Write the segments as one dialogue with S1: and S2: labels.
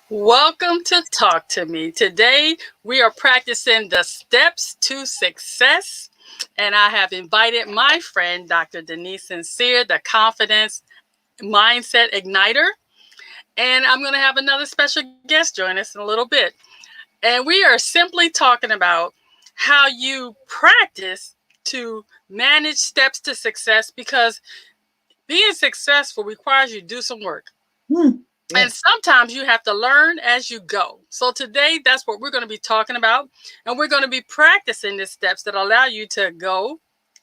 S1: Welcome to Talk to Me. Today we are practicing the steps to success, and I have invited my friend, Dr. Denise Sincere, the Confidence Mindset Igniter, and I'm going to have another special guest join us in a little bit. And we are simply talking about how you practice to manage steps to success because being successful requires you to do some work. And sometimes you have to learn as you go. So today, that's what we're going to be talking about. And we're going to be practicing the steps that allow you to go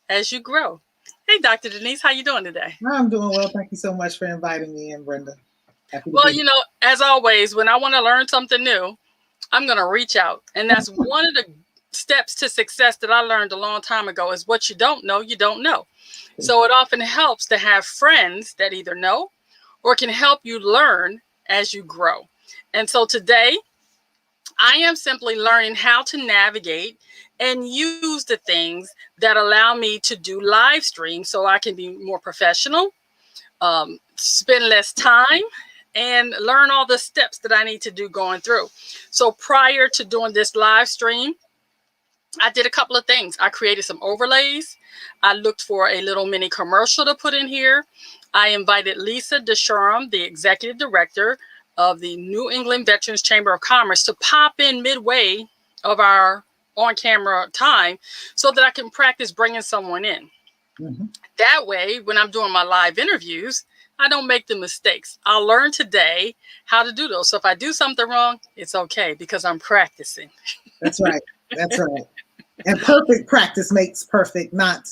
S1: as you grow. Hey, Dr. Denise, how you doing today?
S2: I'm doing well. Thank you so much for inviting me in, Brenda.
S1: Well, as always, when I want to learn something new, I'm going to reach out. And that's one of the steps to success that I learned a long time ago is what you don't know, you don't know. So it often helps to have friends that either know or can help you learn as you grow. And so today, I am simply learning how to navigate and use the things that allow me to do live streams so I can be more professional, spend less time, and learn all the steps that I need to do going through. So prior to doing this live stream, I did a couple of things. I created some overlays. I looked for a little mini commercial to put in here. I invited Lisa Ducharme, the executive director of the New England Veterans Chamber of Commerce, to pop in midway of our on-camera time so that I can practice bringing someone in. Mm-hmm. That way, when I'm doing my live interviews, I don't make the mistakes. I'll learn today how to do those. So if I do something wrong, it's okay because I'm practicing.
S2: That's right. That's right. And perfect practice makes perfect, not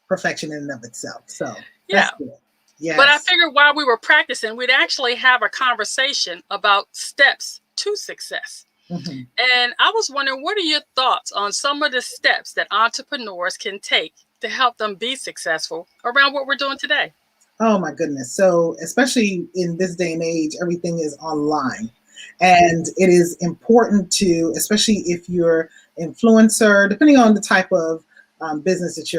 S2: perfection in and of itself. So
S1: yeah.
S2: That's good. Yes.
S1: But I figured while we were practicing, we'd actually have a conversation about steps to success. Mm-hmm. And I was wondering, what are your thoughts on some of the steps that entrepreneurs can take to help them be successful around what we're doing today?
S2: Oh, my goodness. So especially in this day and age, everything is online. And it is important to, especially if you're influencer, depending on the type of business that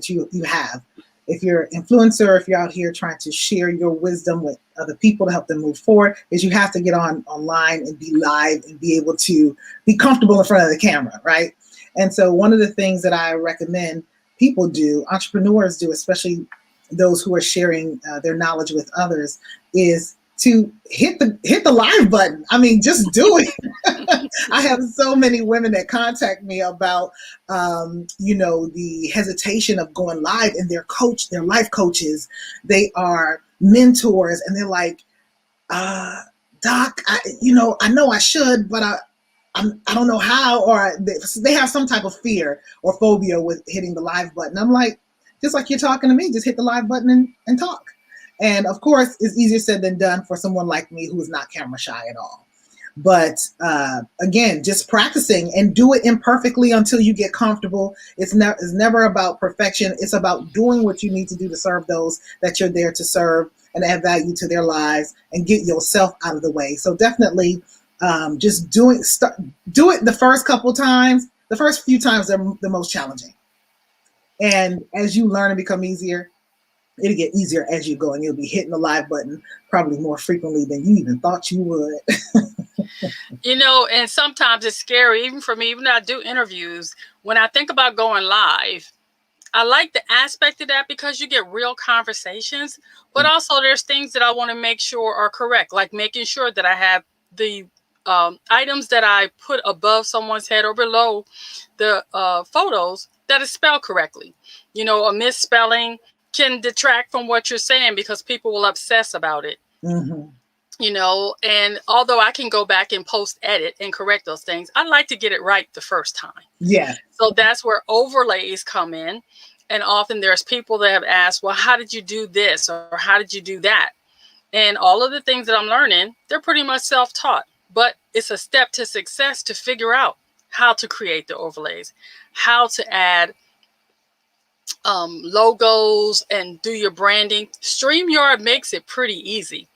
S2: you have. If you're influencer, if you're out here trying to share your wisdom with other people to help them move forward, is you have to get online and be live and be able to be comfortable in front of the camera, right? And so one of the things that I recommend people do, entrepreneurs do, especially those who are sharing their knowledge with others, is to hit the live button. I mean, just do it. I have so many women that contact me about, the hesitation of going live, and their life coaches, they are mentors, and they're like, Doc, I know I should, but I don't know how, or they have some type of fear or phobia with hitting the live button. I'm like, just like you're talking to me, just hit the live button and talk. And of course, it's easier said than done for someone like me who is not camera shy at all. But again, just practicing and do it imperfectly until you get comfortable. It's never about perfection. It's about doing what you need to do to serve those that you're there to serve and add value to their lives and get yourself out of the way. So definitely just do it the first couple times. The first few times are the most challenging. And as you learn and become easier, it'll get easier as you go, and you'll be hitting the live button probably more frequently than you even thought you would.
S1: And sometimes it's scary, even for me, even though I do interviews, when I think about going live, I like the aspect of that because you get real conversations, but also there's things that I want to make sure are correct, like making sure that I have the items that I put above someone's head or below the photos that is spelled correctly. A misspelling can detract from what you're saying because people will obsess about it. Mm-hmm. And although I can go back and post edit and correct those things, I like to get it right the first time.
S2: Yeah.
S1: So that's where overlays come in. And often there's people that have asked, well, how did you do this? Or how did you do that? And all of the things that I'm learning, they're pretty much self-taught, but it's a step to success to figure out how to create the overlays, how to add logos and do your branding. StreamYard makes it pretty easy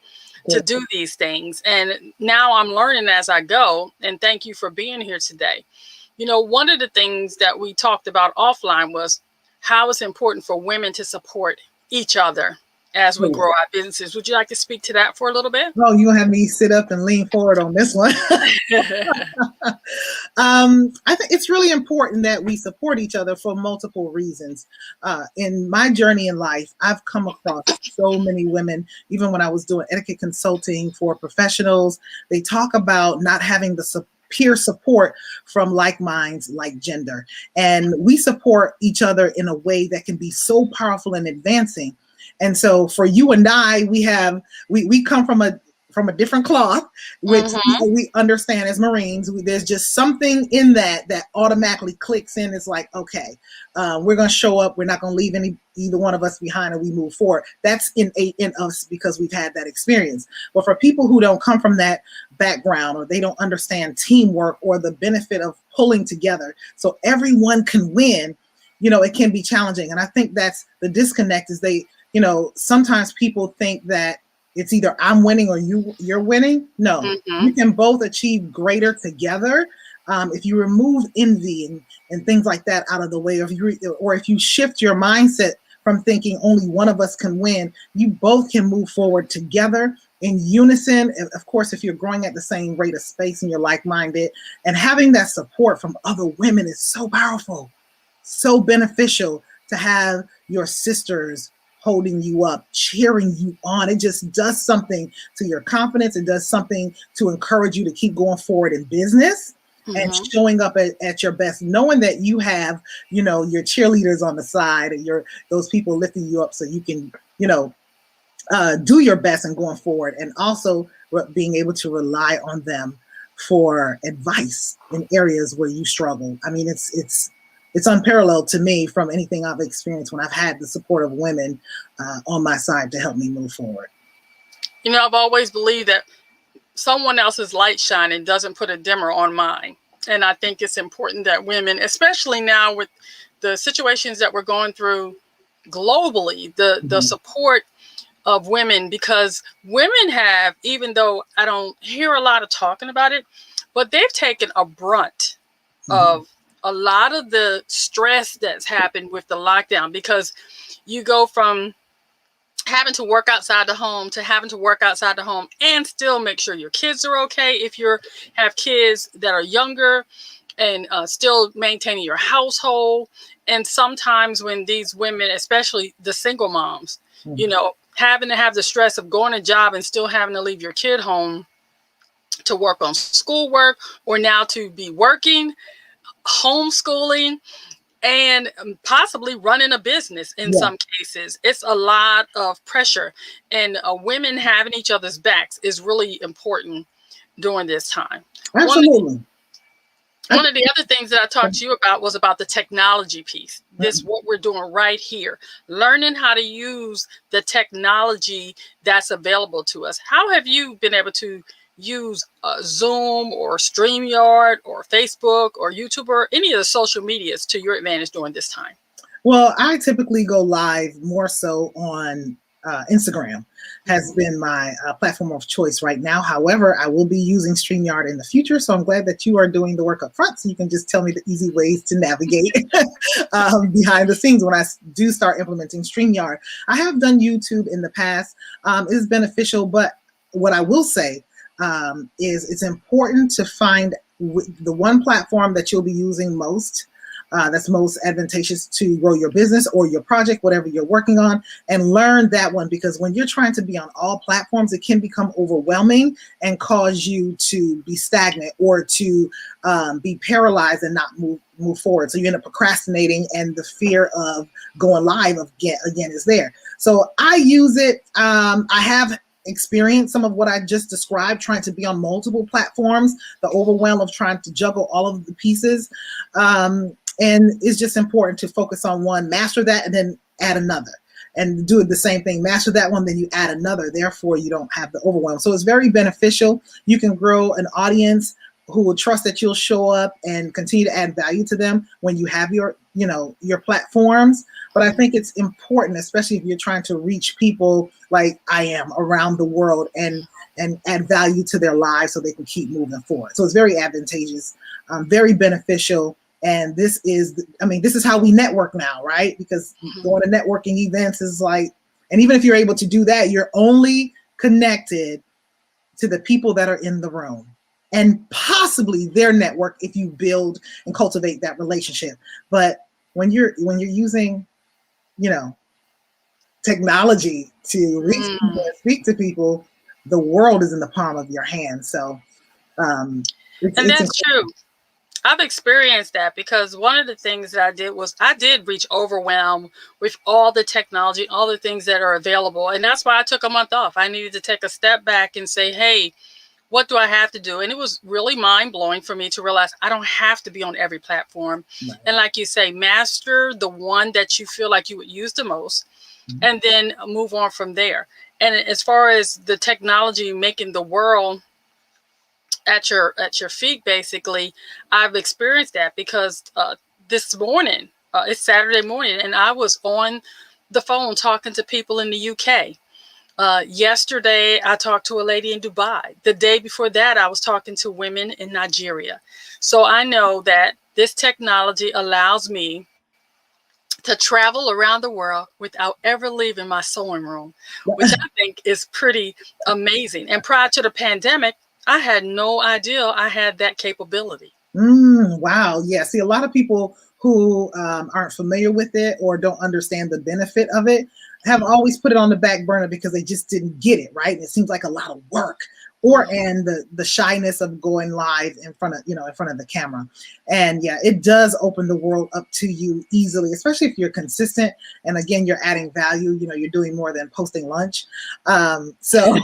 S1: to do these things. And now I'm learning as I go. And thank you for being here today. One of the things that we talked about offline was how it's important for women to support each other as we grow our businesses. Would you like to speak to that for a little bit?
S2: Oh, you gonna have me sit up and lean forward on this one? I think it's really important that we support each other for multiple reasons. In my journey in life, I've come across so many women, even when I was doing etiquette consulting for professionals, they talk about not having the peer support from like minds, like gender. And we support each other in a way that can be so powerful and advancing. And so for you and I, we come from a different cloth, which we understand as Marines. There's just something in that automatically clicks in. It's like, okay, we're going to show up. We're not going to leave either one of us behind, and we move forward. That's innate in us because we've had that experience. But for people who don't come from that background, or they don't understand teamwork or the benefit of pulling together so everyone can win, it can be challenging. And I think that's the disconnect is sometimes people think that it's either I'm winning or you're winning. No, you can both achieve greater together if you remove envy and things like that out of the way, or if you shift your mindset from thinking only one of us can win, you both can move forward together in unison. Of course, if you're growing at the same rate of space and you're like-minded, and having that support from other women is so powerful, so beneficial to have your sisters holding you up, cheering you on. It just does something to your confidence. It does something to encourage you to keep going forward in business and showing up at your best, knowing that you have, your cheerleaders on the side and those people lifting you up so you can, do your best and going forward, and also being able to rely on them for advice in areas where you struggle. I mean, it's unparalleled to me from anything I've experienced when I've had the support of women on my side to help me move forward.
S1: I've always believed that someone else's light shining doesn't put a dimmer on mine. And I think it's important that women, especially now with the situations that we're going through globally, the support of women, because women have, even though I don't hear a lot of talking about it, but they've taken a brunt of a lot of the stress that's happened with the lockdown, because you go from having to work outside the home to having to work outside the home and still make sure your kids are okay. If you have kids that are younger, and still maintaining your household. And sometimes when these women, especially the single moms, having to have the stress of going to job and still having to leave your kid home to work on schoolwork, or now to be working, homeschooling, and possibly running a business in some cases. It's a lot of pressure, and women having each other's backs is really important during this time.
S2: Absolutely.
S1: One of the other things that I talked to you about was about the technology piece. This what we're doing right here, learning how to use the technology that's available to us. How have you been able to use Zoom or StreamYard or Facebook or YouTube or any of the social medias to your advantage during this time?
S2: Well, I typically go live more so on Instagram. Has been my platform of choice right now. However, I will be using StreamYard in the future, so I'm glad that you are doing the work up front, so you can just tell me the easy ways to navigate behind the scenes when I do start implementing StreamYard. I have done YouTube in the past. It is beneficial, but what I will say is it's important to find the one platform that you'll be using most, that's most advantageous to grow your business or your project, whatever you're working on, and learn that one, because when you're trying to be on all platforms, it can become overwhelming and cause you to be stagnant or to be paralyzed and not move forward. So you end up procrastinating, and the fear of going live again is there. So I use it. I have experience some of what I just described, trying to be on multiple platforms, the overwhelm of trying to juggle all of the pieces. And it's just important to focus on one, master that, and then add another, and do the same thing. Master that one, then you add another. Therefore, you don't have the overwhelm. So it's very beneficial. You can grow an audience who will trust that you'll show up and continue to add value to them when you have your platforms. But I think it's important, especially if you're trying to reach people like I am around the world and add value to their lives so they can keep moving forward. So it's very advantageous, very beneficial. And this is how we network now, right? Because going to networking events is like And even if you're able to do that, you're only connected to the people that are in the room and possibly their network if you build and cultivate that relationship. But when you're using, you know, technology to reach people and speak to people, the world is in the palm of your hand. So it's
S1: And that's
S2: incredible.
S1: true. I've experienced that because one of the things that I did was I did reach overwhelm with all the technology, all the things that are available. And that's why I took a month off. I needed to take a step back and say, hey, what do I have to do? And it was really mind blowing for me to realize I don't have to be on every platform.
S2: Right.
S1: And like you say, master the one that you feel like you would use the most, and then move on from there. And as far as the technology making the world at your feet, basically, I've experienced that because this morning, it's Saturday morning, and I was on the phone talking to people in the UK. Yesterday, I talked to a lady in Dubai. The day before that, I was talking to women in Nigeria. So I know that this technology allows me to travel around the world without ever leaving my sewing room, which I think is pretty amazing. And prior to the pandemic, I had no idea I had that capability.
S2: Wow. Yeah. See, a lot of people who aren't familiar with it or don't understand the benefit of it have always put it on the back burner because they just didn't get it right. And it seems like a lot of work, or and the shyness of going live in front of the camera. And yeah, it does open the world up to you easily, especially if you're consistent. And again, you're adding value. You're doing more than posting lunch. So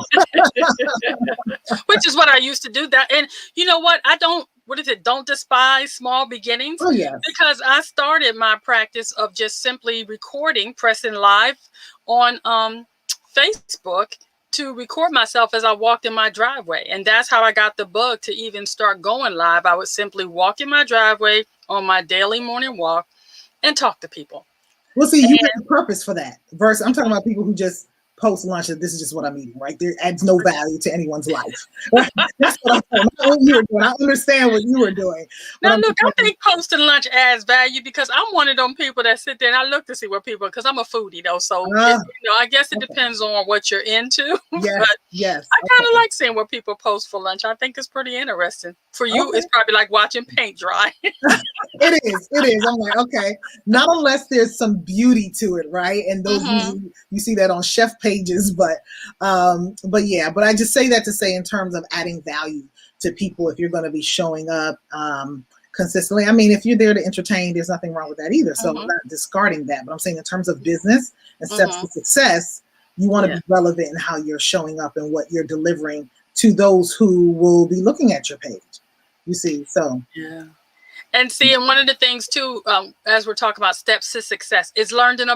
S1: Which is what I used to do. That, and you know what? I don't. What is it? Don't despise small beginnings,
S2: oh yes.
S1: because I started my practice of just simply recording, pressing live on Facebook to record myself as I walked in my driveway, and that's how I got the bug to even start going live. I would simply walk in my driveway on my daily morning walk and talk to people.
S2: Well, see, you have a purpose for that. Versus, I'm talking about people who just post lunch and this is just what I'm eating, right? There adds no value to anyone's life. Right? That's what I'm saying. Not what you were doing. I understand what you were doing.
S1: Now, look, I think posting lunch adds value because I'm one of them people that sit there and I look to see what people, because I'm a foodie though. So, I guess it depends on what you're into.
S2: Yes,
S1: but
S2: yes.
S1: I kind of like seeing what people post for lunch. I think it's pretty interesting. For you, it's probably like watching paint dry.
S2: It is. I'm like, okay, not unless there's some beauty to it, right? And those usually, you see that on chef pages, but yeah. But I just say that to say in terms of adding value to people, if you're going to be showing up consistently. I mean, if you're there to entertain, there's nothing wrong with that either. So I'm not discarding that, but I'm saying in terms of business and steps to success, you want to be relevant in how you're showing up and what you're delivering to those who will be looking at your page. You see, so
S1: yeah. And see, and one of the things too, as we're talking about steps to success, is learning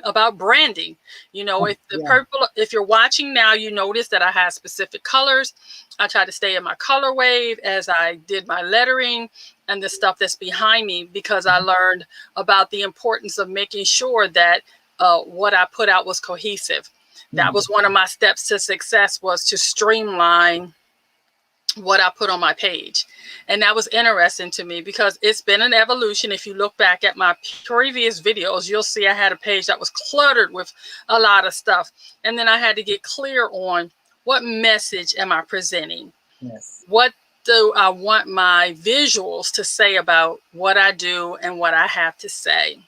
S1: about branding. If you're watching now, you notice that I have specific colors. I try to stay in my color wave as I did my lettering and the stuff that's behind me, because I learned about the importance of making sure that what I put out was cohesive. That was one of my steps to success, was to streamline what I put on my page. And that was interesting to me because it's been an evolution. If you look back at my previous videos, you'll see I had a page that was cluttered with a lot of stuff. And then I had to get clear on what message am I presenting?
S2: Yes.
S1: What do I want my visuals to say about what I do and what I have to say?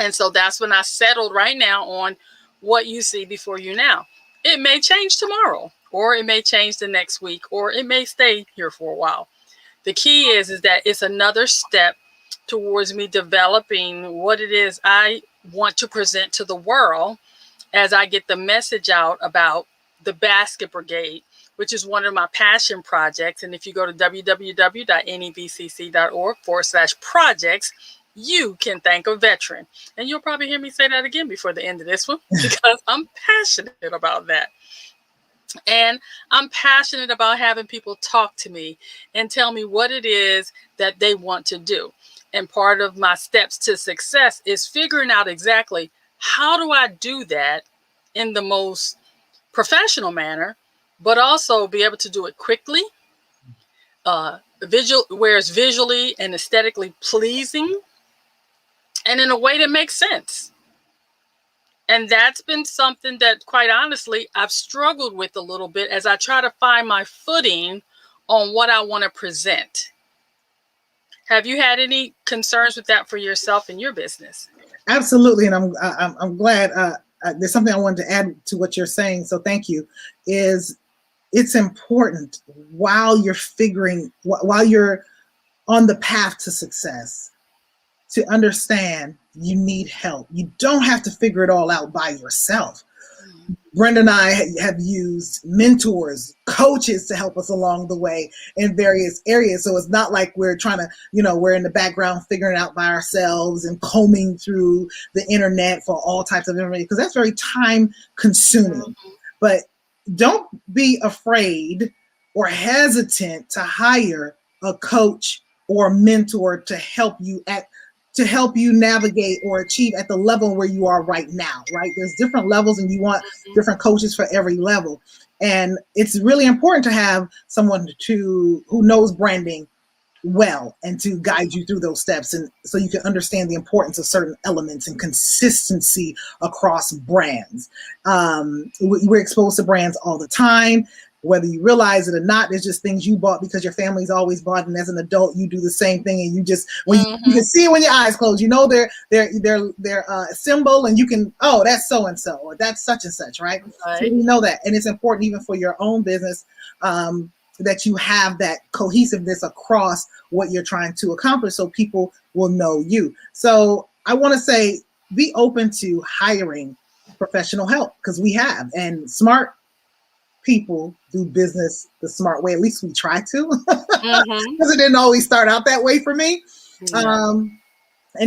S1: And so that's when I settled right now on what you see before you now. It may change tomorrow, or it may change the next week, or it may stay here for a while. The key is that it's another step towards me developing what it is I want to present to the world as I get the message out about the Basket Brigade, which is one of my passion projects. And if you go to www.nebcc.org/projects, you can thank a veteran. And you'll probably hear me say that again before the end of this one, because I'm passionate about that. And I'm passionate about having people talk to me and tell me what it is that they want to do. And part of my steps to success is figuring out exactly how do I do that in the most professional manner, but also be able to do it quickly, where it's visually and aesthetically pleasing, and in a way that makes sense. And that's been something that, quite honestly, I've struggled with a little bit as I try to find my footing on what I want to present. Have you had any concerns with that for yourself and your business?
S2: Absolutely, and I'm glad. There's something I wanted to add to what you're saying, so thank you. Is it's important while you're on the path to success to understand you need help. You don't have to figure it all out by yourself. Brenda and I have used mentors, coaches to help us along the way in various areas. So it's not like we're trying to, we're in the background figuring it out by ourselves and combing through the internet for all types of information, because that's very time consuming. But don't be afraid or hesitant to hire a coach or mentor to help you navigate or achieve at the level where you are right now, right? There's different levels and you want different coaches for every level. And it's really important to have someone who knows branding well and to guide you through those steps, and so you can understand the importance of certain elements and consistency across brands. We're exposed to brands all the time, whether you realize it or not. There's just things you bought because your family's always bought, and as an adult you do the same thing, and you just you can see it when your eyes close, their symbol, and you can, oh, that's so and so, or that's such and such, right? So you know that, and it's important even for your own business that you have that cohesiveness across what you're trying to accomplish, so people will know you. So I want to say, be open to hiring professional help, because we have, and smart people do business the smart way. At least we try to, because it didn't always start out that way for me. And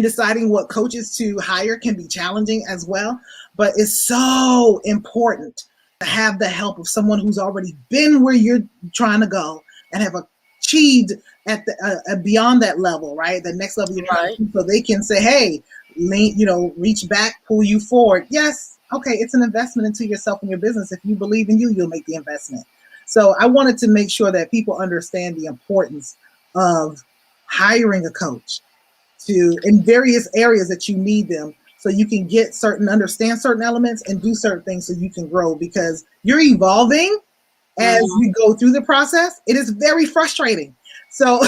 S2: deciding what coaches to hire can be challenging as well, but it's so important to have the help of someone who's already been where you're trying to go and have achieved at the beyond that level, right? The next level, so they can say, hey, reach back, pull you forward. Yes, okay, it's an investment into yourself and your business. If you believe in you, you'll make the investment. So I wanted to make sure that people understand the importance of hiring a coach in various areas that you need them, so you can understand certain elements and do certain things so you can grow, because you're evolving as you go through the process. It is very frustrating. So,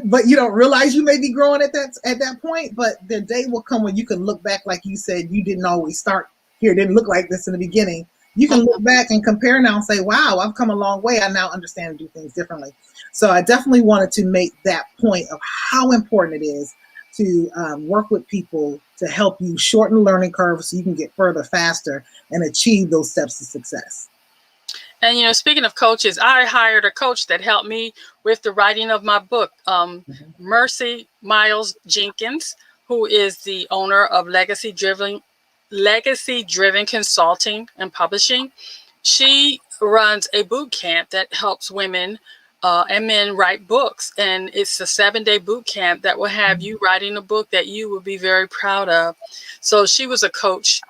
S2: but you don't realize you may be growing at that point, but the day will come when you can look back, like you said, you didn't always start here. It didn't look like this in the beginning. You can look back and compare now and say, wow, I've come a long way. I now understand and do things differently. So I definitely wanted to make that point of how important it is to work with people to help you shorten the learning curve so you can get further faster and achieve those steps to success.
S1: And, speaking of coaches, I hired a coach that helped me with the writing of my book, Mercy Miles Jenkins, who is the owner of Legacy Driven Consulting and Publishing. She runs a boot camp that helps women and men write books. And it's a 7-day boot camp that will have you writing a book that you will be very proud of. So she was a coach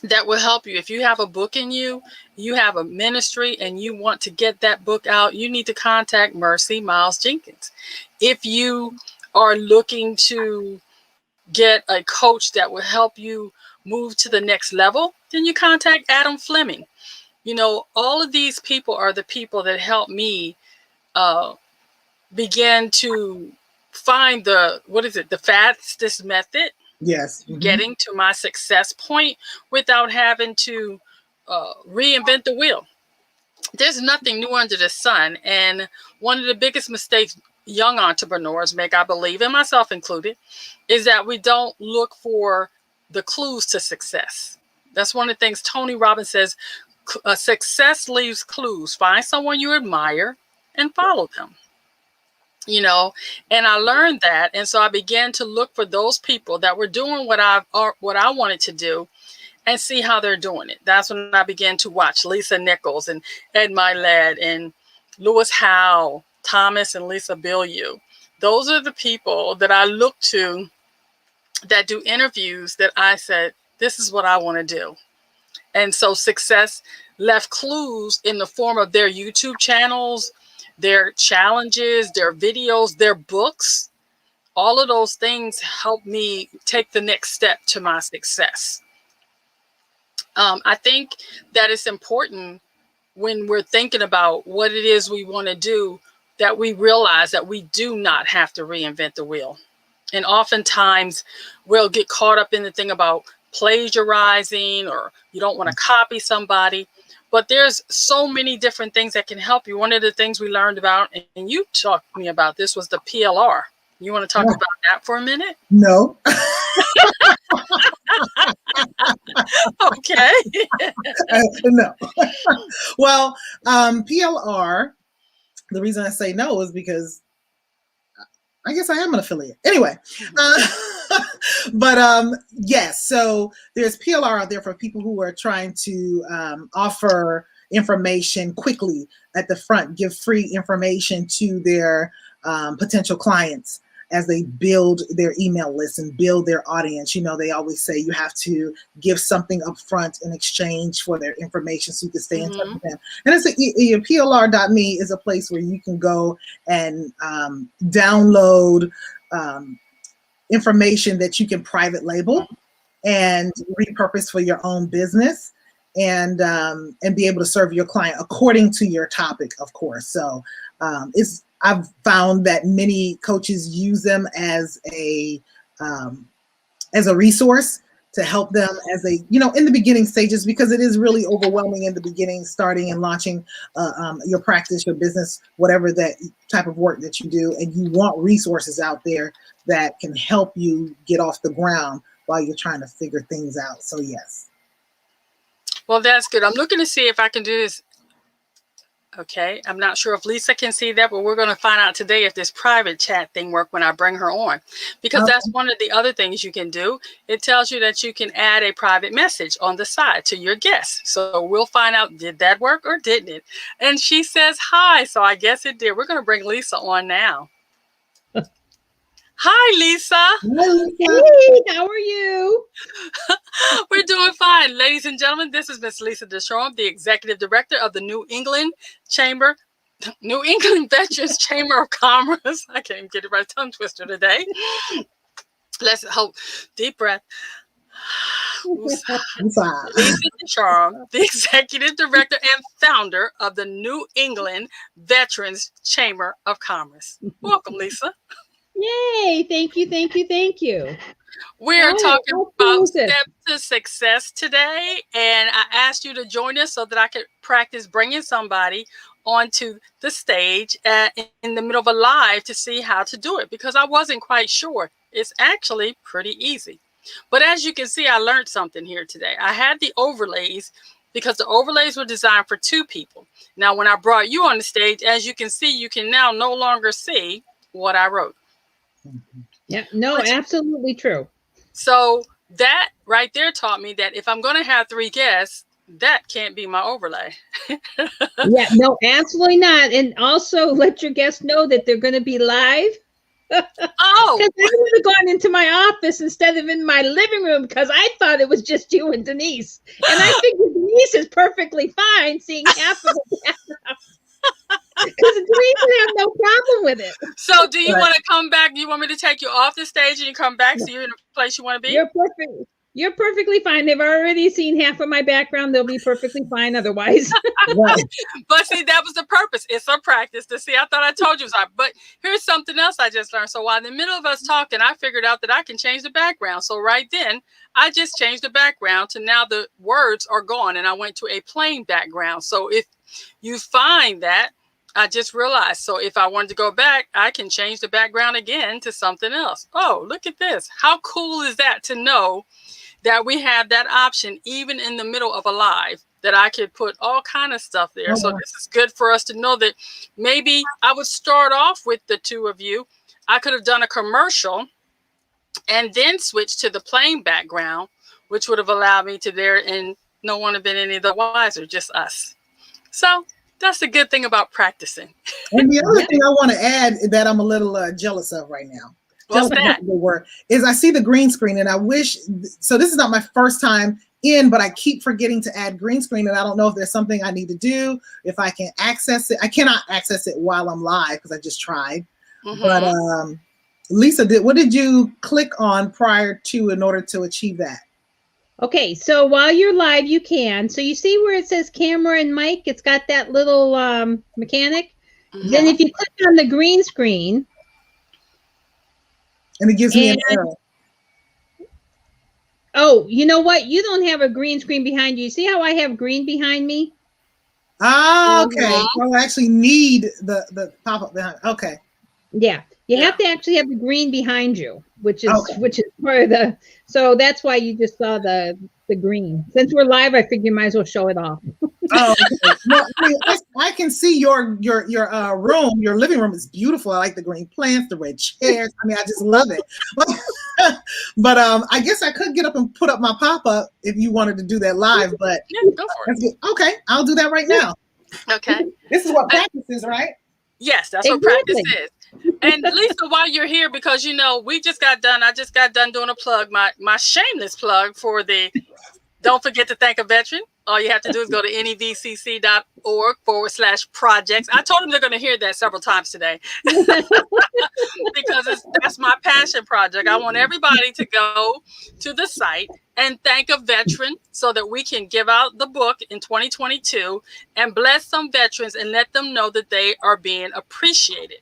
S1: that will help you. If you have a book in you, you have a ministry, and you want to get that book out, you need to contact Mercy Miles Jenkins. If you are looking to get a coach that will help you move to the next level, then you contact Adam Fleming. All of these people are the people that help me begin to find the fastest method.
S2: Yes.
S1: Getting to my success point without having to reinvent the wheel. There's nothing new under the sun. And one of the biggest mistakes young entrepreneurs make, I believe, and myself included, is that we don't look for the clues to success. That's one of the things Tony Robbins says, success leaves clues. Find someone you admire and follow them. And I learned that. And so I began to look for those people that were doing what I wanted to do and see how they're doing it. That's when I began to watch Lisa Nichols and Ed Milet and Lewis Howell, Thomas and Lisa Bilyeu. Those are the people that I look to that do interviews that I said, this is what I want to do. And so success left clues in the form of their YouTube channels, their challenges, their videos, their books. All of those things help me take the next step to my success. I think that it's important when we're thinking about what it is we want to do, that we realize that we do not have to reinvent the wheel. And oftentimes we'll get caught up in the thing about plagiarizing, or you don't want to copy somebody. But there's so many different things that can help you. One of the things we learned about, and you talked to me about this, was the PLR. You want to talk about that for a minute?
S2: No.
S1: Okay.
S2: No. Well, PLR, the reason I say no is because I guess I am an affiliate. Anyway, but yes, so there's PLR out there for people who are trying to offer information quickly at the front, give free information to their potential clients as they build their email list and build their audience. You know, they always say you have to give something up front in exchange for their information so you can stay in touch with them. And it's PLR.me is a place where you can go and download information that you can private label and repurpose for your own business, and be able to serve your client according to your topic, of course. So I've found that many coaches use them as a resource to help them as they, in the beginning stages, because it is really overwhelming in the beginning, starting and launching your practice, your business, whatever that type of work that you do. And you want resources out there that can help you get off the ground while you're trying to figure things out. So yes.
S1: Well, that's good. I'm looking to see if I can do this. Okay, I'm not sure if Lisa can see that, but we're going to find out today if this private chat thing works when I bring her on, because that's one of the other things you can do. It tells you that you can add a private message on the side to your guests. So we'll find out, did that work or didn't it? And she says hi, so I guess it did. We're going to bring Lisa on now. Hi, Lisa.
S3: Hey, how are you?
S1: We're doing fine. Ladies and gentlemen, this is Miss Lisa Ducharme, the Executive Director of the New England Veterans Chamber of Commerce. I can't even get it right, tongue twister today. Let's hope. Deep breath. Lisa Ducharme, the Executive Director and Founder of the New England Veterans Chamber of Commerce. Welcome, Lisa.
S3: Yay! Thank you, thank you, thank you.
S1: We're talking about steps to success today, and I asked you to join us so that I could practice bringing somebody onto the stage in the middle of a live to see how to do it, because I wasn't quite sure. It's actually pretty easy. But as you can see, I learned something here today. I had the overlays because the overlays were designed for 2 people. Now, when I brought you on the stage, as you can see, you can now no longer see what I wrote.
S3: Yeah, no, absolutely true.
S1: So that right there taught me that if I'm going to have 3 guests, that can't be my overlay.
S3: Yeah, no, absolutely not. And also let your guests know that they're going to be live.
S1: Oh,
S3: because I would have gone into my office instead of in my living room, because I thought it was just you and Denise. And I figured Denise is perfectly fine seeing half of the background. Because Denise would have no problem with it.
S1: So do you want to come back? You want me to take you off the stage and you come back so you're in the place you want to be?
S3: You're perfect. You're perfectly fine. They've already seen half of my background. They'll be perfectly fine otherwise.
S1: But see, that was the purpose. It's a practice to see. I thought I told you. But here's something else I just learned. So while in the middle of us talking, I figured out that I can change the background. So right then, I just changed the background to now the words are gone. And I went to a plain background. So if you find that, I just realized, so if I wanted to go back, I can change the background again to something else. Oh, look at this. How cool is that to know that we have that option even in the middle of a live, that I could put all kind of stuff there. Oh, so this is good for us to know that maybe I would start off with the 2 of you. I could have done a commercial and then switch to the plain background, which would have allowed me to there and no one have been any the wiser, just us. So that's the good thing about practicing.
S2: And the other thing I want to add that I'm a little jealous of right now.
S1: What's that?
S2: Is I see the green screen and I wish, so this is not my first time in, but I keep forgetting to add green screen, and I don't know if there's something I need to do, if I can access it. I cannot access it while I'm live because I just tried. But Lisa, what did you click on prior to in order to achieve that?
S3: Okay, so while you're live, you can. So you see where it says camera and mic? It's got that little mechanic. Then if you click on the green screen.
S2: And it gives me an arrow.
S3: Oh, you know what? You don't have a green screen behind you. See how I have green behind me?
S2: Ah, okay. So I actually need the pop-up behind. Okay.
S3: Yeah. You have to actually have the green behind you, which is part of the, so that's why you just saw the green. Since we're live, I figure you might as well show it off.
S2: Oh, okay. Well, I can see your room. Your living room is beautiful. I like the green plants, the red chairs. I mean, I just love it. But I guess I could get up and put up my pop-up if you wanted to do that live. But
S1: go for it.
S2: Okay, I'll do that right now.
S1: Okay.
S2: This is what practice is, right?
S1: Yes, that's what practice is. And Lisa, while you're here, because we just got done, I just got done doing a plug, my shameless plug for the Don't Forget to Thank a Veteran. All you have to do is go to nevcc.org/projects. I told them they're going to hear that several times today because that's my passion project. I want everybody to go to the site and thank a veteran so that we can give out the book in 2022 and bless some veterans and let them know that they are being appreciated.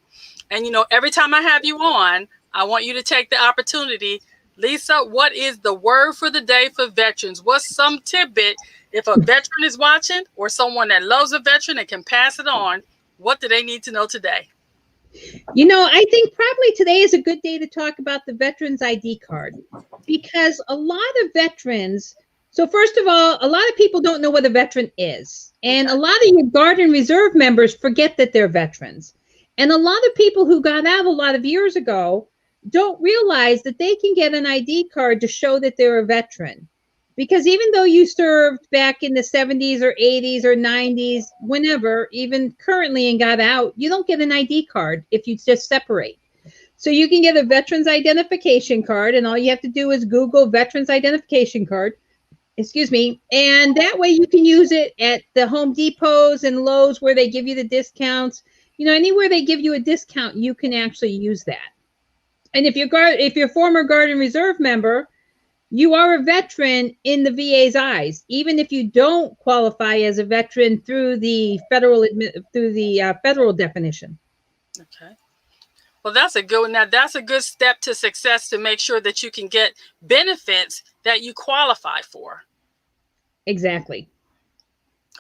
S1: And, every time I have you on, I want you to take the opportunity. Lisa, what is the word for the day for veterans? What's some tidbit if a veteran is watching or someone that loves a veteran and can pass it on? What do they need to know today?
S3: I think probably today is a good day to talk about the Veterans ID card because a lot of veterans, so first of all, a lot of people don't know what a veteran is. And a lot of your Guard and Reserve members forget that they're veterans. And a lot of people who got out a lot of years ago don't realize that they can get an ID card to show that they're a veteran. Because even though you served back in the 70s or 80s or 90s, whenever, even currently and got out, you don't get an ID card if you just separate. So you can get a veterans identification card, and all you have to do is Google veterans identification card, and that way you can use it at the Home Depots and Lowe's where they give you the discounts. Anywhere they give you a discount, you can actually use that. And if you're a former Guard and Reserve member, you are a veteran in the VA's eyes, even if you don't qualify as a veteran through the federal definition.
S1: Okay. Well, that's a good one. Now, that's a good step to success to make sure that you can get benefits that you qualify for.
S3: Exactly.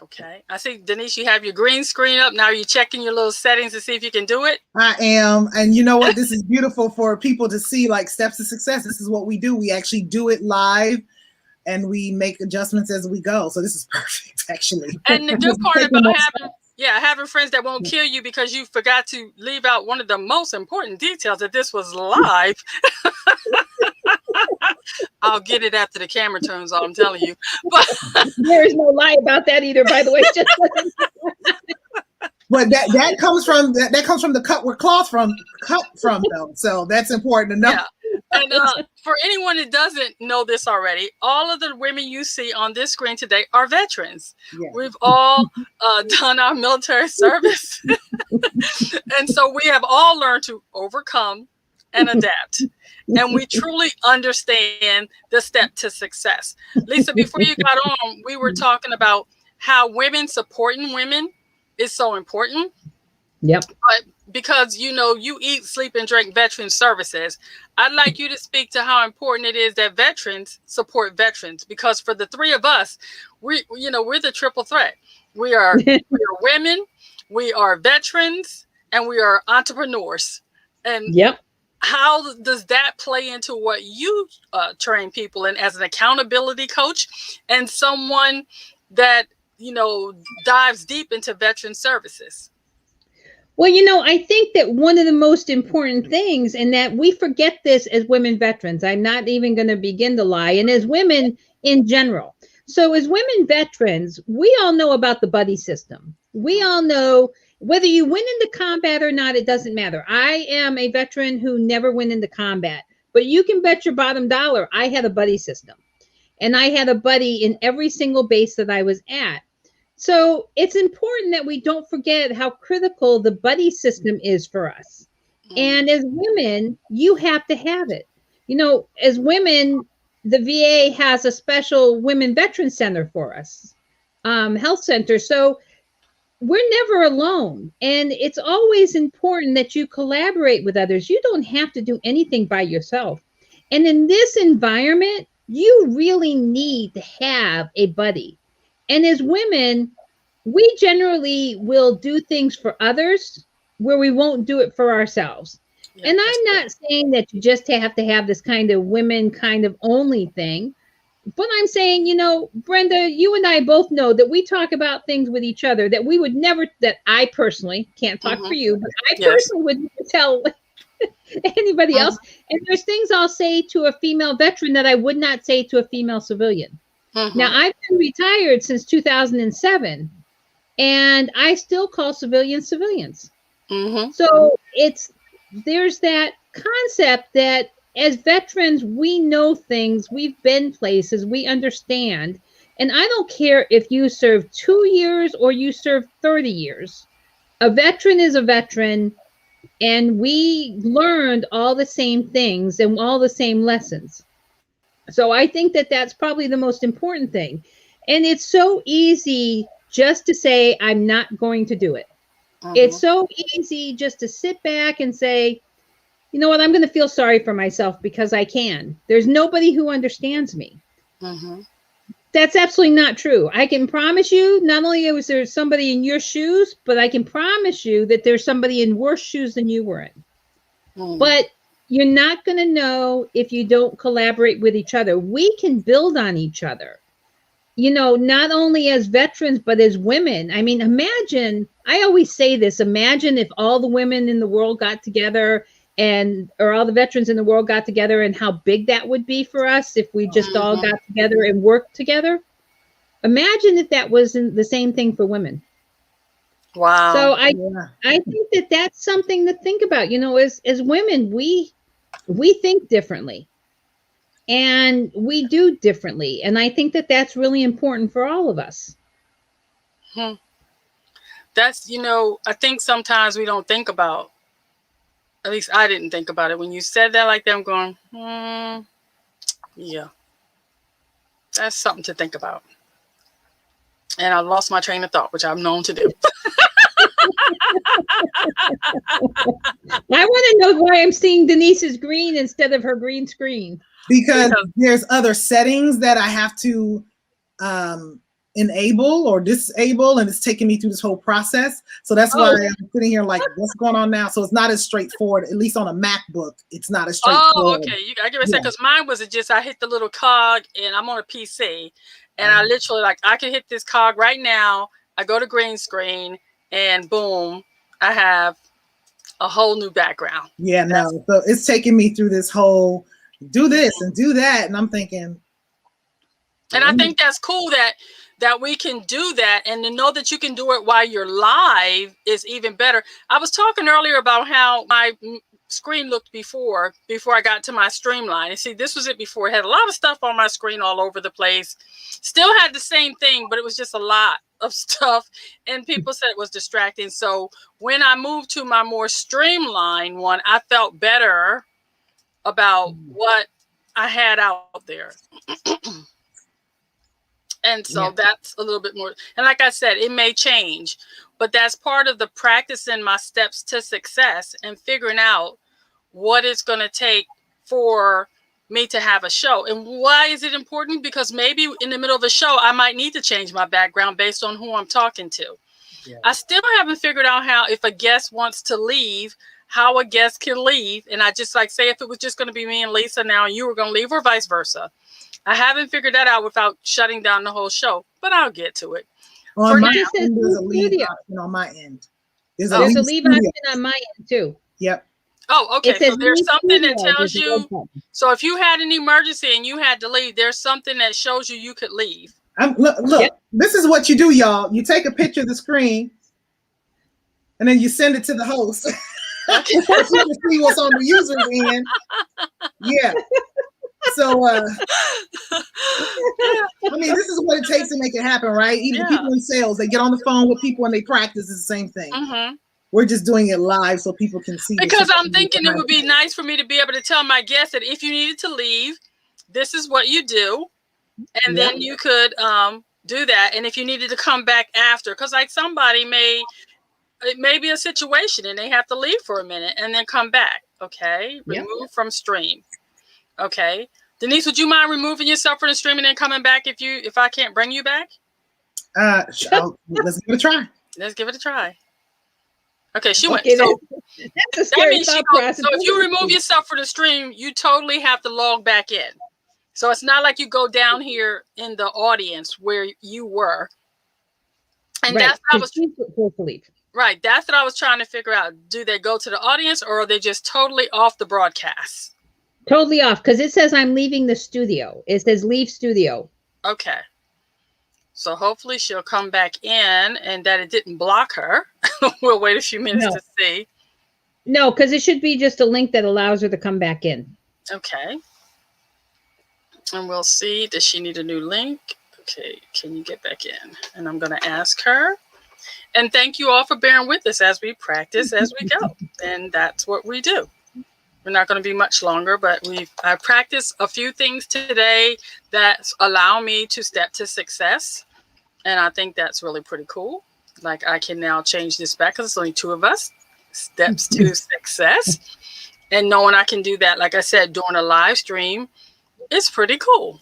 S1: Okay. I see, Denise, you have your green screen up. Now, are you checking your little settings to see if you can do it?
S2: I am. And you know what? This is beautiful for people to see, like, steps to success. This is what we do. We actually do it live and we make adjustments as we go. So this is perfect, actually.
S1: And the good part about having friends that won't kill you because you forgot to leave out one of the most important details, that this was live. I'll get it after the camera turns on, I'm telling you. But
S3: there is no lie about that either, by the way.
S2: But that comes from the cut where cloth cut from them. So that's important to know.
S1: Yeah. And for anyone that doesn't know this already, all of the women you see on this screen today are veterans. Yeah. We've all done our military service. And so we have all learned to overcome and adapt. And we truly understand the step to success. Lisa, before you got on, we were talking about how women supporting women is so important.
S3: Yep.
S1: But because, you eat, sleep, and drink veteran services, I'd like you to speak to how important it is that veterans support veterans. Because for the three of us, we're the triple threat. We are women, we are veterans, and we are entrepreneurs. And
S3: yep.
S1: How does that play into what you train people in as an accountability coach and someone that, dives deep into veteran services?
S3: Well, I think that one of the most important things, and that we forget this as women veterans, I'm not even going to begin to lie, and as women in general. So as women veterans, we all know about the buddy system. We all know whether you went into combat or not, it doesn't matter. I am a veteran who never went into combat, but you can bet your bottom dollar I had a buddy system. And I had a buddy in every single base that I was at. So it's important that we don't forget how critical the buddy system is for us. And as women, you have to have it. As women, the VA has a special women veteran center for us, health center. So we're never alone. And it's always important that you collaborate with others. You don't have to do anything by yourself. And in this environment, you really need to have a buddy. And as women, we generally will do things for others where we won't do it for ourselves. Yeah, and I'm not saying that you just have to have this kind of women kind of only thing, but I'm saying, you know, Brenda, you and I both know that we talk about things with each other that we would never, that I personally can't talk for you, but I personally would never tell anybody else. And there's things I'll say to a female veteran that I would not say to a female civilian. Now, I've been retired since 2007, and I still call civilians civilians. So there's that concept that as veterans, we know things, we've been places, we understand. And I don't care if you serve 2 years or you serve 30 years. A veteran is a veteran, and we learned all the same things and all the same lessons. So I think that that's probably the most important thing. And it's so easy just to say, I'm not going to do it. It's so easy just to sit back and say, you know what, I'm going to feel sorry for myself because I can. There's nobody who understands me. That's absolutely not true. I can promise you, not only is there somebody in your shoes, but I can promise you that there's somebody in worse shoes than you were in. But you're not going to know if you don't collaborate with each other. We can build on each other. You know, not only as veterans, but as women. I mean, imagine, I always say this, imagine if all the women in the world got together or all the veterans in the world got together, and how big that would be for us if we just all got together and worked together. Imagine if that wasn't the same thing for women. Wow. So I think that that's something to think about. You know, as women, we think differently. And we do differently. And I think that that's really important for all of us.
S1: That's, you know, I think sometimes we don't think about, at least I didn't think about it. When you said that like that, I'm going, yeah, that's something to think about. And I lost my train of thought, which I'm known to do.
S3: I want to know why I'm seeing Denise's green instead of her green screen.
S2: Because there's other settings that I have to enable or disable, and it's taking me through this whole process. So that's why I'm sitting here like, what's going on now? So it's not as straightforward, at least on a MacBook. It's not as straightforward.
S1: Oh, okay. I give it a second, because mine was just, I hit the little cog, and I'm on a PC, and I literally, like, I can hit this cog right now. I go to green screen, and boom, I have a whole new background.
S2: Yeah, no. So it's taking me through this whole do this and do that, and I'm thinking.
S1: And I think that's cool that we can do that, and to know that you can do it while you're live is even better. I was talking earlier about how my screen looked before I got to my streamline. And see, this was it before. It had a lot of stuff on my screen all over the place. Still had the same thing, but it was just a lot of stuff, and people said it was distracting. So when I moved to my more streamlined one, I felt better about what I had out there. And so that's a little bit more. And like I said, it may change, but that's part of the practicing my steps to success and figuring out what it's going to take for me to have a show. And why is it important? Because maybe in the middle of a show, I might need to change my background based on who I'm talking to. Yeah. I still haven't figured out how, if a guest wants to leave, how a guest can leave. And I just like say, if it was just going to be me and Lisa now, and you were going to leave, or vice versa. I haven't figured that out without shutting down the whole show, but I'll get to it.
S2: On my end, there's a leave option on my end.
S3: There's a leave option on my end too.
S2: Yep.
S1: Oh, okay. So there's something that tells you. So if you had an emergency and you had to leave, there's something that shows you could leave.
S2: Look, this is what you do, y'all. You take a picture of the screen, and then you send it to the host. So you can see what's on the user's end. Yeah. So, I mean, this is what it takes to make it happen, right? Even people in sales, they get on the phone with people and they practice. It's the same thing. We're just doing it live so people can see.
S1: Because I'm thinking it would be nice for me to be able to tell my guests that if you needed to leave, this is what you do. And then you could do that. And if you needed to come back after, because like it may be a situation and they have to leave for a minute and then come back. Okay. Remove from stream. Okay. Denise, would you mind removing yourself from the stream and then coming back if I can't bring you back?
S2: Let's give it a try.
S1: Let's give it a try. Okay, she went.
S3: Okay,
S1: So
S3: that's a scary thought process.
S1: So if you remove yourself from the stream, you totally have to log back in. So it's not like you go down here in the audience where you were. And that's what I was right. That's what I was trying to figure out. Do they go to the audience or are they just totally off the broadcast?
S3: Totally off, because it says I'm leaving the studio. It says leave studio.
S1: Okay. So hopefully she'll come back in and that it didn't block her. We'll wait a few minutes to see.
S3: No, because it should be just a link that allows her to come back in.
S1: Okay. And we'll see. Does she need a new link? Okay. Can you get back in? And I'm going to ask her. And thank you all for bearing with us as we practice as we go. And that's what we do. We're not going to be much longer, but I practiced a few things today that allow me to step to success. And I think that's really pretty cool. Like I can now change this back because it's only 2 of us. Steps to success. And knowing I can do that, like I said, during a live stream, it's pretty cool.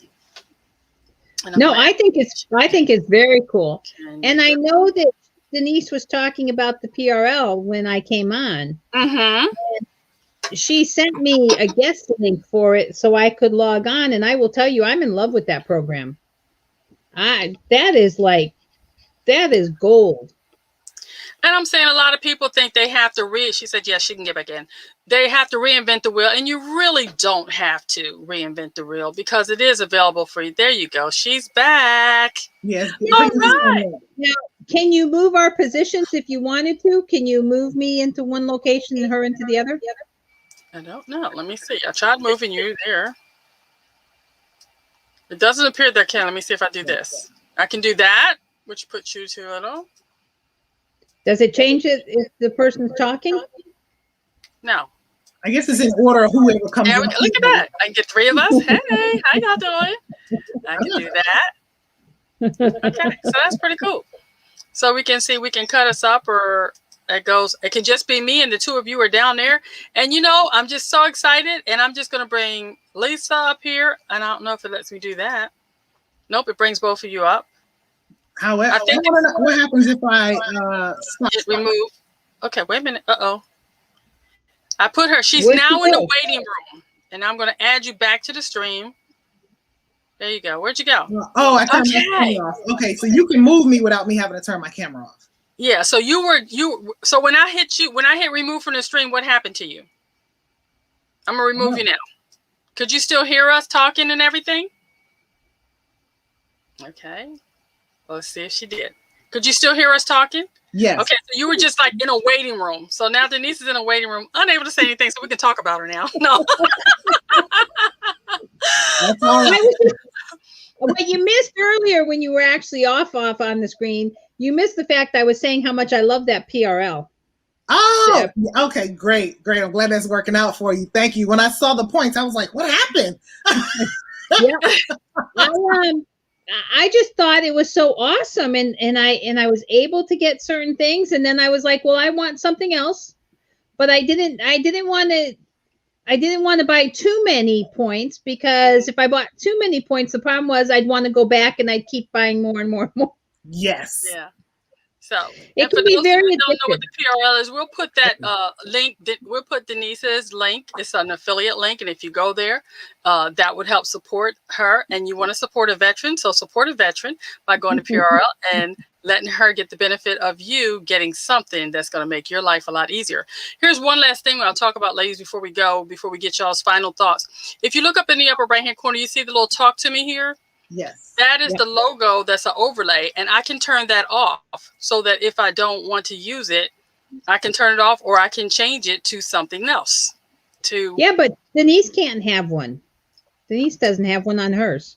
S3: No, I think it's very cool. And I know that Denise was talking about the PRL when I came on.
S1: Mm-hmm.
S3: She sent me a guest link for it so I could log on, and I will tell you, I'm in love with that program. That is gold.
S1: And I'm saying a lot of people think they have to she said, yes, she can get back in. They have to reinvent the wheel, and you really don't have to reinvent the wheel because it is available for you. There you go. She's back.
S2: Yes.
S1: All right.
S3: Now, can you move our positions if you wanted to? Can you move me into one location and her into the other?
S1: I don't know. Let me see. I tried moving you there. It doesn't appear that can. Let me see if I do this. I can do that, which puts you to a little.
S3: Does it change it if the person's talking?
S1: No.
S2: I guess it's in order of whoever comes in.
S1: Look at that. I can get 3 of us. Hey, how y'all doing? I can do that. Okay, so that's pretty cool. So we can see, we can cut us up or it can just be me and the 2 of you are down there. And I'm just so excited and I'm just going to bring Lisa up here. And I don't know if it lets me do that. Nope, it brings both of you up.
S2: However, I think what happens if I
S1: remove? Okay, wait a minute. Uh-oh. I put her. She's now in the waiting room, and I'm going to add you back to the stream. There you go. Where'd you go?
S2: Oh, I turned my camera off. Okay, so you can move me without me having to turn my camera off.
S1: Yeah. So So when I hit remove from the stream, what happened to you? I'm gonna remove you now. Could you still hear us talking and everything? Okay. Let's see if she did. Could you still hear us talking?
S2: Yes.
S1: Okay, so you were just like in a waiting room. So now Denise is in a waiting room, unable to say anything, so we can talk about her now. No.
S2: That's all right.
S3: What you missed earlier when you were actually off on the screen, you missed the fact I was saying how much I love that PRL.
S2: Oh, okay, great. I'm glad that's working out for you. Thank you. When I saw the points, I was like, what happened?
S3: I just thought it was so awesome, and I was able to get certain things, and then I was like, well, I want something else, but I didn't want to buy too many points, because if I bought too many points, the problem was I'd want to go back and I'd keep buying more and more and more.
S2: Yes.
S1: Yeah. So
S3: it can be very
S1: addictive. Don't know what the PRL is. We'll put that link. We'll put Denise's link. It's an affiliate link, and if you go there, that would help support her. And you want to support a veteran, so support a veteran by going to PRL and letting her get the benefit of you getting something that's going to make your life a lot easier. Here's one last thing I'll talk about, ladies, before we get y'all's final thoughts. If you look up in the upper right hand corner, you see the little talk to me here.
S2: Yes.
S1: That is the logo. That's an overlay, and I can turn that off so that if I don't want to use it, I can turn it off, or I can change it to something else. Yeah,
S3: but Denise can't have one. Denise doesn't have one on hers.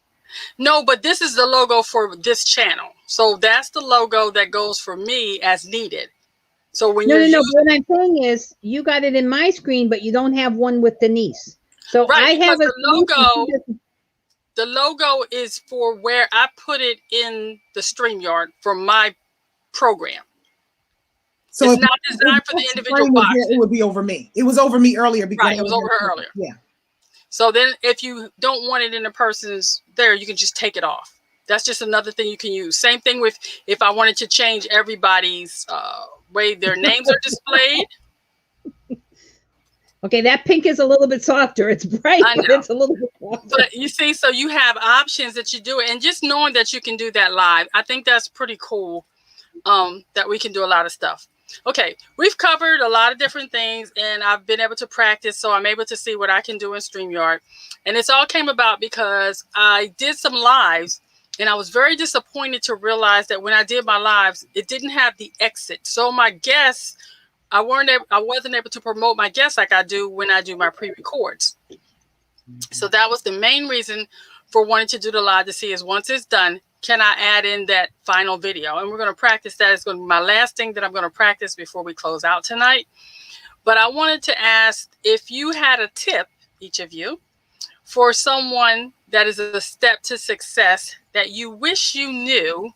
S1: No, but this is the logo for this channel. So that's the logo that goes for me as needed. So when
S3: No. What I'm saying is, you got it in my screen, but you don't have one with Denise. So
S1: right,
S3: I have a
S1: logo. The logo is for where I put it in the StreamYard for my program.
S2: So
S1: it's
S2: if
S1: not designed for the individual
S2: was
S1: boxes.
S2: there, it would be over me. It was over me earlier because
S1: Right, it was over her earlier.
S2: Yeah.
S1: So then if you don't want it in the person's there, you can just take it off. That's just another thing you can use. Same thing with if I wanted to change everybody's way their names are displayed.
S3: Okay, that pink is a little bit softer. It's bright, but it's a little bit softer.
S1: But you see, so you have options that you do it. And just knowing that you can do that live, I think that's pretty cool, that we can do a lot of stuff. Okay, we've covered a lot of different things, and I've been able to practice, so I'm able to see what I can do in StreamYard. And it's all came about because I did some lives, and I was very disappointed to realize that when I did my lives, it didn't have the exit. So my guests, I wasn't able to promote my guests like I do when I do my pre-records. So that was the main reason for wanting to do the live, to see is once it's done, can I add in that final video? And we're going to practice that. It's going to be my last thing that I'm going to practice before we close out tonight. But I wanted to ask if you had a tip, each of you, for someone that is a step to success that you wish you knew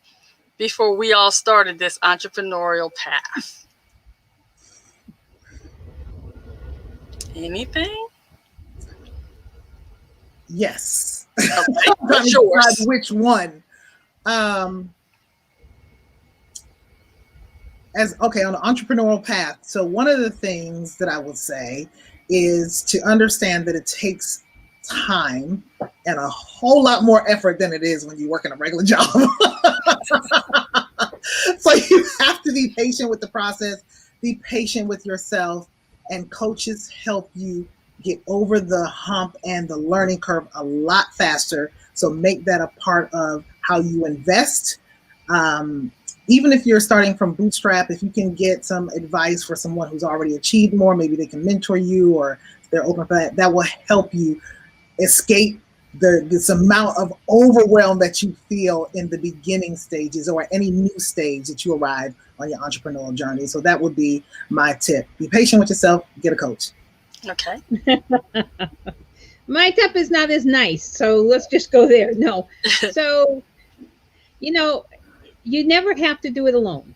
S1: before we all started this entrepreneurial path. Anything?
S2: Yes.
S1: Okay. What's yours?
S2: Which one? On the entrepreneurial path. So one of the things that I would say is to understand that it takes time and a whole lot more effort than it is when you work in a regular job. So you have to be patient with the process, be patient with yourself, and coaches help you get over the hump and the learning curve a lot faster. So make that a part of how you invest. Even if you're starting from bootstrap, if you can get some advice for someone who's already achieved more, maybe they can mentor you, or they're open for that, that will help you escape this amount of overwhelm that you feel in the beginning stages or any new stage that you arrive on your entrepreneurial journey. So that would be my tip. Be patient with yourself, get a coach.
S1: Okay.
S3: My tip is not as nice, so let's just go there. No. So, you never have to do it alone.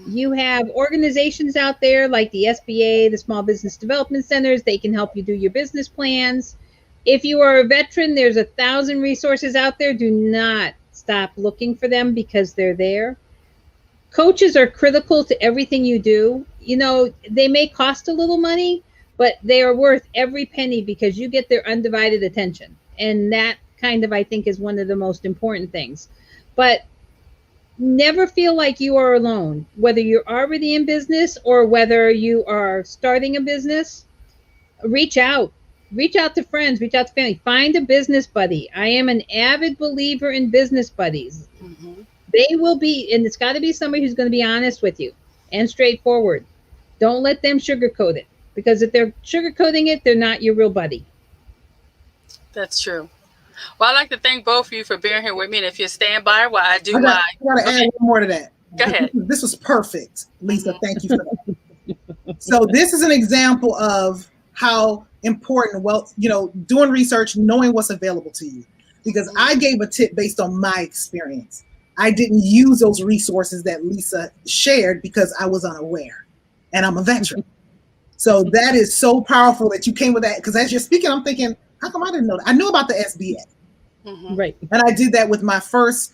S3: You have organizations out there like the SBA, the Small Business Development Centers. They can help you do your business plans. If you are a veteran, there's 1,000 resources out there. Do not stop looking for them because they're there. Coaches are critical to everything you do. They may cost a little money, but they are worth every penny because you get their undivided attention. And that kind of, I think, is one of the most important things. But never feel like you are alone, whether you're already in business or whether you are starting a business. Reach out to friends, reach out to family, find a business buddy. I am an avid believer in business buddies. Mm-hmm. They will be, and it's got to be somebody who's going to be honest with you and straightforward. Don't let them sugarcoat it, because if they're sugarcoating it, they're not your real buddy.
S1: That's true. Well, I'd like to thank both of you for being here with me. And if you stand by while I do
S2: I got to add one more to that.
S1: Go ahead.
S2: This was perfect, Lisa. Thank you for that. So this is an example of how important, doing research, knowing what's available to you. Because I gave a tip based on my experience. I didn't use those resources that Lisa shared because I was unaware, and I'm a veteran. So that is so powerful that you came with that. Because as you're speaking, I'm thinking, how come I didn't know that? I knew about the SBA.
S3: Mm-hmm. Right.
S2: And I did that with my first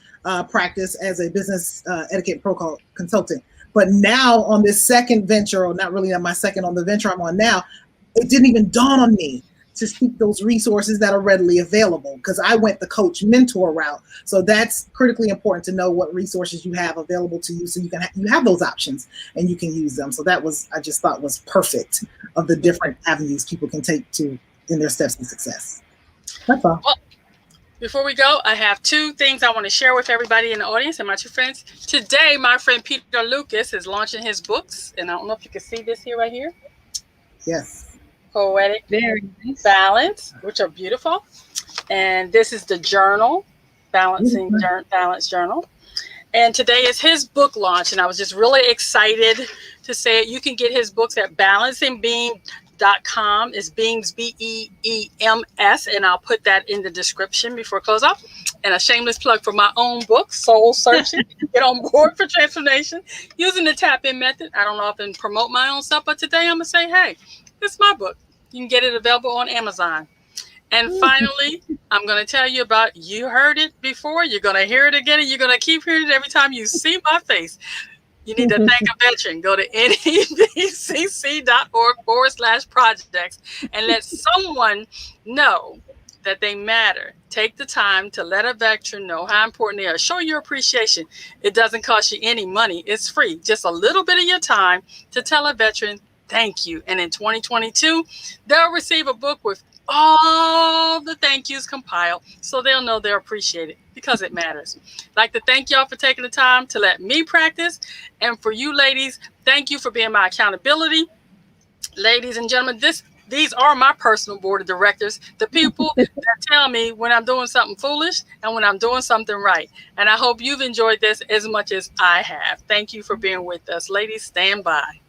S2: practice as a business etiquette protocol consultant. But now on this second venture, or not really on my second, on the venture I'm on now, it didn't even dawn on me to seek those resources that are readily available, because I went the coach mentor route. So that's critically important to know what resources you have available to you, so you have those options and you can use them. So that was, I just thought, was perfect of the different avenues people can take in their steps to success. That's all.
S1: Well, before we go, I have two things I want to share with everybody in the audience and my two friends. Today, my friend Peter Lucas is launching his books, and I don't know if you can see this here, right here.
S2: Yes.
S1: Poetic
S3: Very nice.
S1: Balance, which are beautiful. And this is the journal, Balance Journal. And today is his book launch, and I was just really excited to say it. You can get his books at balanceandbeam.com. beams.com. It's Beams, BEEMS, and I'll put that in the description before I close out. And a shameless plug for my own book, Soul Searching. Get on board for transformation using the tap-in method. I don't often promote my own stuff, but today I'm going to say, hey, it's my book. You can get it available on Amazon. And finally, I'm going to tell you about, you heard it before, you're going to hear it again, and you're going to keep hearing it every time you see my face. You need to thank a veteran. Go to nebcc.org/projects and let someone know that they matter. Take the time to let a veteran know how important they are. Show your appreciation. It doesn't cost you any money. It's free. Just a little bit of your time to tell a veteran thank you. And in 2022, they'll receive a book with all the thank yous compiled, so they'll know they're appreciated because it matters. I'd like to thank y'all for taking the time to let me practice. And for you ladies, thank you for being my accountability. Ladies and gentlemen, these are my personal board of directors, the people that tell me when I'm doing something foolish and when I'm doing something right. And I hope you've enjoyed this as much as I have. Thank you for being with us. Ladies, stand by.